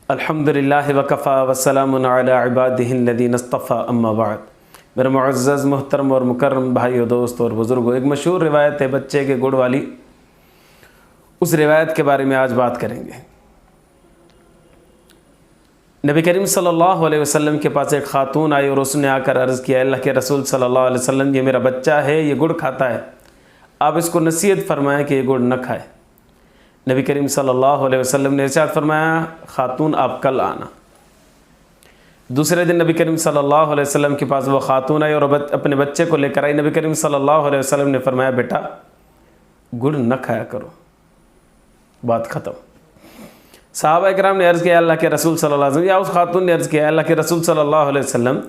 الحمدللہ وکفا وسلام علی عبادہ الذین اصطفیٰ اما بعد۔ میرے معزز محترم اور مکرم بھائیو، دوست اور بزرگوں، ایک مشہور روایت ہے بچے کے گڑ والی، اس روایت کے بارے میں آج بات کریں گے۔ نبی کریم صلی اللہ علیہ وسلم کے پاس ایک خاتون آئی اور اس نے آ کر عرض کیا، اللہ کے رسول صلی اللہ علیہ وسلم، یہ میرا بچہ ہے، یہ گڑ کھاتا ہے، آپ اس کو نصیحت فرمائیں کہ یہ گڑ نہ کھائے۔ نبی کریم صلی اللہ علیہ وسلم نے ارشاد فرمایا، خاتون آپ کل آنا۔ دوسرے دن نبی کریم صلی اللہ علیہ وسلم کے پاس وہ خاتون آئی اور اپنے بچے کو لے کر آئی۔ نبی کریم صلی اللہ علیہ وسلم نے فرمایا، بیٹا گڑ نہ کھایا کرو، بات ختم۔ صحابہ کرام نے عرض کیا، اللہ کے رسول صلی اللہ علیہ وسلم، یا اس خاتون نے عرض کیا، اللہ کے رسول صلی اللہ علیہ وسلم،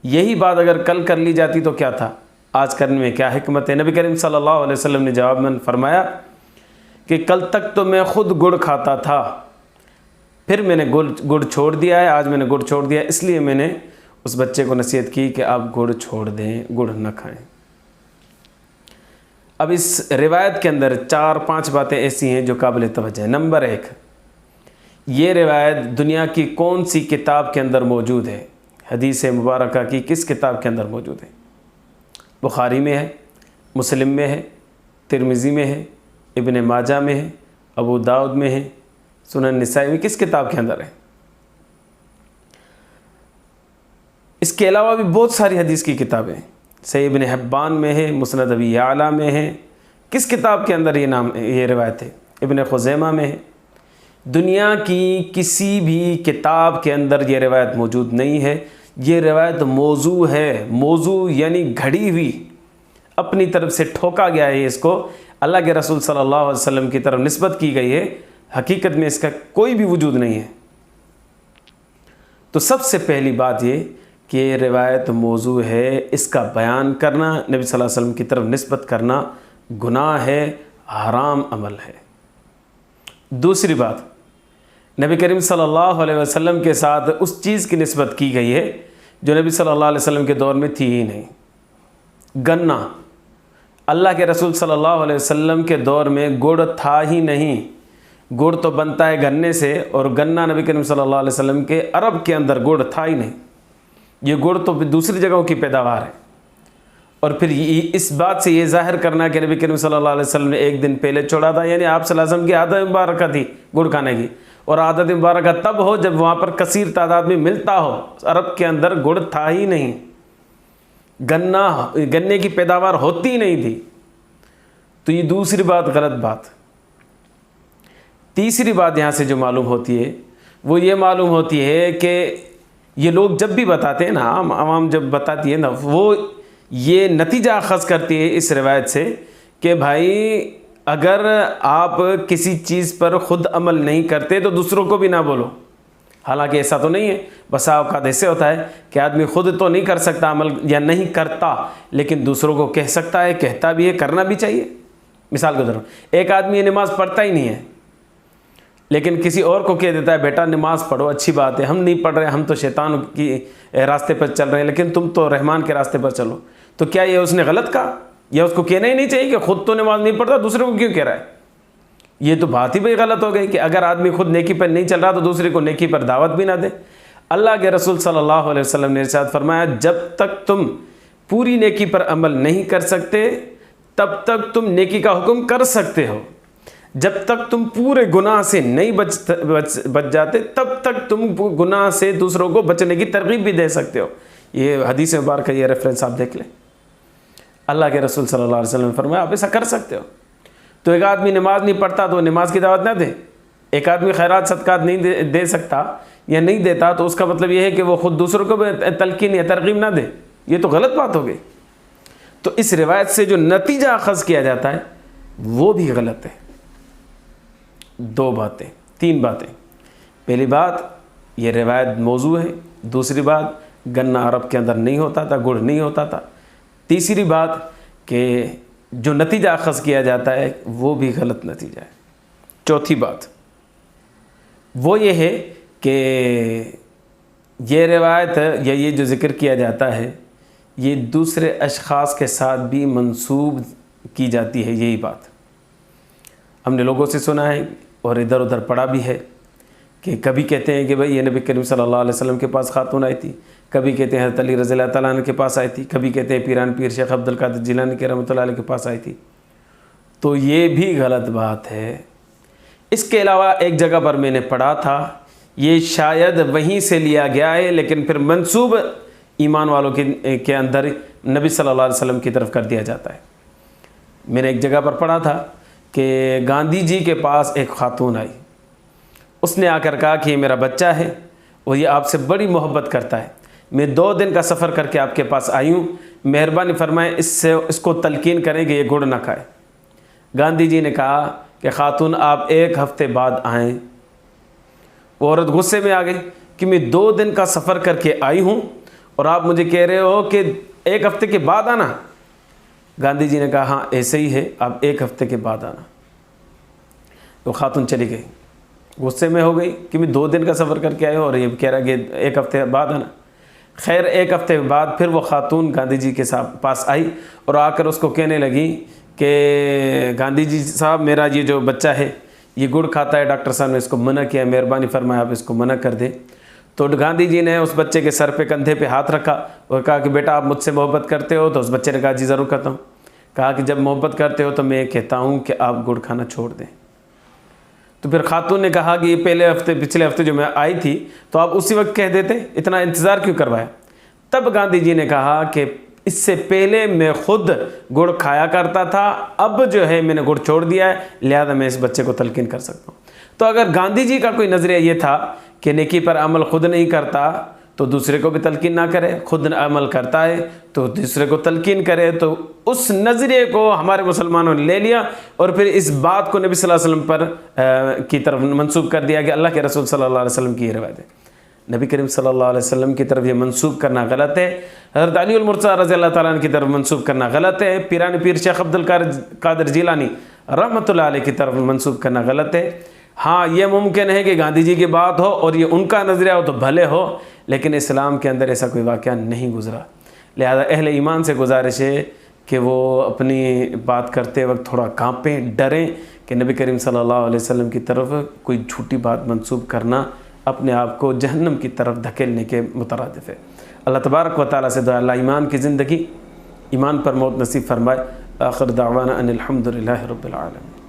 یہی بات اگر کل کر لی جاتی تو کیا تھا، آج کرنے میں کیا حکمت ہے؟ نبی کریم صلی اللہ علیہ وسلم نے جواب میں فرمایا کہ کل تک تو میں خود گڑ کھاتا تھا، پھر میں نے گڑ چھوڑ دیا ہے، آج میں نے گڑ چھوڑ دیا، اس لیے میں نے اس بچے کو نصیحت کی کہ آپ گڑ چھوڑ دیں، گڑ نہ کھائیں۔ اب اس روایت کے اندر 4-5 باتیں ایسی ہیں جو قابل توجہ ہیں۔ نمبر 1، یہ روایت دنیا کی کون سی کتاب کے اندر موجود ہے؟ حدیث مبارکہ کی کس کتاب کے اندر موجود ہے؟ بخاری میں ہے، مسلم میں ہے، ترمذی میں ہے، ابن ماجہ میں ہے، ابو داؤد میں ہے، سنن نسائی میں، کس کتاب کے اندر ہے؟ اس کے علاوہ بھی بہت ساری حدیث کی کتابیں ہیں، صحیح ابن حبان میں ہے، مسند ابی یعلا میں ہے، کس کتاب کے اندر یہ روایت ہے؟ ابن خزیمہ میں ہے۔ دنیا کی کسی بھی کتاب کے اندر یہ روایت موجود نہیں ہے۔ یہ روایت موضوع ہے، موضوع یعنی گھڑی ہوئی، اپنی طرف سے ٹھوکا گیا ہے، اس کو اللہ کے رسول صلی اللہ علیہ وسلم کی طرف نسبت کی گئی ہے، حقیقت میں اس کا کوئی بھی وجود نہیں ہے۔ تو سب سے پہلی بات یہ کہ یہ روایت موضوع ہے، اس کا بیان کرنا، نبی صلی اللہ علیہ وسلم کی طرف نسبت کرنا گناہ ہے، حرام عمل ہے۔ دوسری بات، نبی کریم صلی اللہ علیہ وسلم کے ساتھ اس چیز کی نسبت کی گئی ہے جو نبی صلی اللہ علیہ وسلم کے دور میں تھی ہی نہیں۔ گنا، اللہ کے رسول صلی اللہ علیہ وسلم کے دور میں گڑ تھا ہی نہیں۔ گڑ تو بنتا ہے گنے سے، اور گنا نبی کریم صلی اللہ علیہ وسلم کے عرب کے اندر گڑ تھا ہی نہیں۔ یہ گڑ تو دوسری جگہوں کی پیداوار ہے۔ اور پھر اس بات سے یہ ظاہر کرنا کہ نبی کریم صلی اللہ علیہ وسلم نے ایک دن پہلے چھوڑا تھا، یعنی آپ صلی اللہ علیہ وسلم کی عادت مبارکہ تھی گڑ کھانے کی، اور عادت مبارکہ تب ہو جب وہاں پر کثیر تعداد میں ملتا ہو۔ عرب کے اندر گڑ تھا ہی نہیں، گنے کی پیداوار ہوتی نہیں تھی۔ تو یہ دوسری بات غلط بات۔ تیسری بات یہاں سے جو معلوم ہوتی ہے وہ یہ معلوم ہوتی ہے کہ یہ لوگ جب بھی بتاتے ہیں نا، عوام جب بتاتی ہے نا، وہ یہ نتیجہ اخذ کرتی ہے اس روایت سے کہ بھائی اگر آپ کسی چیز پر خود عمل نہیں کرتے تو دوسروں کو بھی نہ بولو۔ حالانکہ ایسا تو نہیں ہے، بسا اوقات ایسے ہوتا ہے کہ آدمی خود تو نہیں کر سکتا عمل یا نہیں کرتا، لیکن دوسروں کو کہہ سکتا ہے، کہتا بھی ہے، کرنا بھی چاہیے۔ مثال کے طور پر ایک آدمی نماز پڑھتا ہی نہیں ہے، لیکن کسی اور کو کہہ دیتا ہے بیٹا نماز پڑھو، اچھی بات ہے، ہم نہیں پڑھ رہے، ہم تو شیطان کی راستے پر چل رہے ہیں، لیکن تم تو رحمان کے راستے پر چلو، تو کیا یہ اس نے غلط کہا؟ یا اس کو کہنا ہی نہیں چاہیے کہ خود تو نماز نہیں پڑھتا، دوسرے کو کیوں کہہ رہا ہے؟ یہ تو بات ہی بھائی غلط ہو گئی کہ اگر آدمی خود نیکی پر نہیں چل رہا تو دوسرے کو نیکی پر دعوت بھی نہ دے۔ اللہ کے رسول صلی اللہ علیہ وسلم نے ارشاد فرمایا، جب تک تم پوری نیکی پر عمل نہیں کر سکتے تب تک تم نیکی کا حکم کر سکتے ہو، جب تک تم پورے گناہ سے نہیں بچ جاتے تب تک تم گناہ سے دوسروں کو بچنے کی ترغیب بھی دے سکتے ہو۔ یہ حدیث مبارکہ، یہ ریفرنس آپ دیکھ لیں۔ اللہ کے رسول صلی اللہ علیہ وسلم نے فرمایا آپ ایسا کر سکتے ہو۔ تو ایک آدمی نماز نہیں پڑھتا تو نماز کی دعوت نہ دے، ایک آدمی خیرات صدقات نہیں دے سکتا یا نہیں دیتا تو اس کا مطلب یہ ہے کہ وہ خود دوسروں کو بھی تلقین یا ترغیب نہ دے، یہ تو غلط بات ہو گئی۔ تو اس روایت سے جو نتیجہ اخذ کیا جاتا ہے وہ بھی غلط ہے۔ 3 باتیں۔ پہلی بات، یہ روایت موضوع ہے۔ دوسری بات، گنا عرب کے اندر نہیں ہوتا تھا، گڑ نہیں ہوتا تھا۔ تیسری بات کہ جو نتیجہ اخذ کیا جاتا ہے وہ بھی غلط نتیجہ ہے۔ چوتھی بات وہ یہ ہے کہ یہ روایت یا یہ جو ذکر کیا جاتا ہے یہ دوسرے اشخاص کے ساتھ بھی منسوب کی جاتی ہے۔ یہی بات ہم نے لوگوں سے سنا ہے اور ادھر ادھر پڑھا بھی ہے کہ کبھی کہتے ہیں کہ بھئی یہ نبی کریم صلی اللہ علیہ وسلم کے پاس خاتون آئی تھی، کبھی کہتے ہیں حضرت علی رضی اللہ تعالیٰ عنہ کے پاس آئی تھی، کبھی کہتے ہیں پیران پیر شیخ عبد القادر جیلانی کے رحمۃ اللہ علیہ کے پاس آئی تھی، تو یہ بھی غلط بات ہے۔ اس کے علاوہ ایک جگہ پر میں نے پڑھا تھا، یہ شاید وہیں سے لیا گیا ہے لیکن پھر منسوب ایمان والوں کے اندر نبی صلی اللہ علیہ وسلم کی طرف کر دیا جاتا ہے۔ میں نے ایک جگہ پر پڑھا تھا کہ گاندھی جی کے پاس ایک خاتون آئی، اس نے آ کر کہا کہ یہ میرا بچہ ہے اور یہ آپ سے بڑی محبت کرتا ہے، میں 2 دن کا سفر کر کے آپ کے پاس آئی ہوں، مہربانی فرمائیں اس کو تلقین کریں کہ یہ گڑ نہ کھائے۔ گاندھی جی نے کہا کہ خاتون آپ 1 ہفتے بعد آئیں۔ وہ عورت غصے میں آ گئی کہ میں 2 دن کا سفر کر کے آئی ہوں اور آپ مجھے کہہ رہے ہو کہ 1 ہفتے کے بعد آنا۔ گاندھی جی نے کہا ہاں ایسے ہی ہے، آپ 1 ہفتے کے بعد آنا۔ تو خاتون چلی گئی، غصے میں ہو گئی کہ میں 2 دن کا سفر کر کے آئے ہوں اور یہ کہہ رہا کہ 1 ہفتے بعد آنا۔ خیر 1 ہفتے بعد پھر وہ خاتون گاندھی جی کے پاس آئی اور آ کر اس کو کہنے لگی کہ گاندھی جی صاحب میرا یہ جو بچہ ہے یہ گڑ کھاتا ہے، ڈاکٹر صاحب نے اس کو منع کیا، مہربانی فرمائے آپ اس کو منع کر دیں۔ تو گاندھی جی نے اس بچے کے سر پہ کندھے پہ ہاتھ رکھا اور کہا کہ بیٹا آپ مجھ سے محبت کرتے ہو؟ تو اس بچے نے کہا جی ضرور کرتا ہوں۔ کہا کہ جب محبت کرتے ہو تو میں کہتا ہوں کہ آپ گڑ کھانا چھوڑ دیں۔ تو پھر خاتون نے کہا کہ یہ پچھلے ہفتے جو میں آئی تھی تو آپ اسی وقت کہہ دیتے، اتنا انتظار کیوں کروایا؟ تب گاندھی جی نے کہا کہ اس سے پہلے میں خود گڑ کھایا کرتا تھا، اب جو ہے میں نے گڑ چھوڑ دیا ہے، لہذا میں اس بچے کو تلقین کر سکتا ہوں۔ تو اگر گاندھی جی کا کوئی نظریہ یہ تھا کہ نیکی پر عمل خود نہیں کرتا تو دوسرے کو بھی تلقین نہ کرے، خود عمل کرتا ہے تو دوسرے کو تلقین کرے، تو اس نظریے کو ہمارے مسلمانوں نے لے لیا اور پھر اس بات کو نبی صلی اللہ علیہ وسلم پر کی طرف منسوب کر دیا کہ اللہ کے رسول صلی اللہ علیہ وسلم کی یہ روایت ہے۔ نبی کریم صلی اللہ علیہ وسلم کی طرف یہ منسوب کرنا غلط ہے، حضرت علی المرتضیٰ رضی اللہ تعالیٰ عنہ کی طرف منسوب کرنا غلط ہے، پیران پیر شیخ عبد القادر جیلانی رحمۃ اللہ علیہ کی طرف منسوب کرنا غلط ہے۔ ہاں یہ ممکن ہے کہ گاندھی جی کی بات ہو اور یہ ان کا نظریہ ہو تو بھلے ہو، لیکن اسلام کے اندر ایسا کوئی واقعہ نہیں گزرا۔ لہذا اہل ایمان سے گزارش ہے کہ وہ اپنی بات کرتے وقت تھوڑا کانپیں، ڈریں کہ نبی کریم صلی اللہ علیہ وسلم کی طرف کوئی جھوٹی بات منسوب کرنا اپنے آپ کو جہنم کی طرف دھکیلنے کے مترادف ہے۔ اللہ تبارک و تعالیٰ سے دعا اللہ ایمان کی زندگی، ایمان پر موت نصیب فرمائے۔ آخر دعوانا ان الحمد للہ رب العالمین۔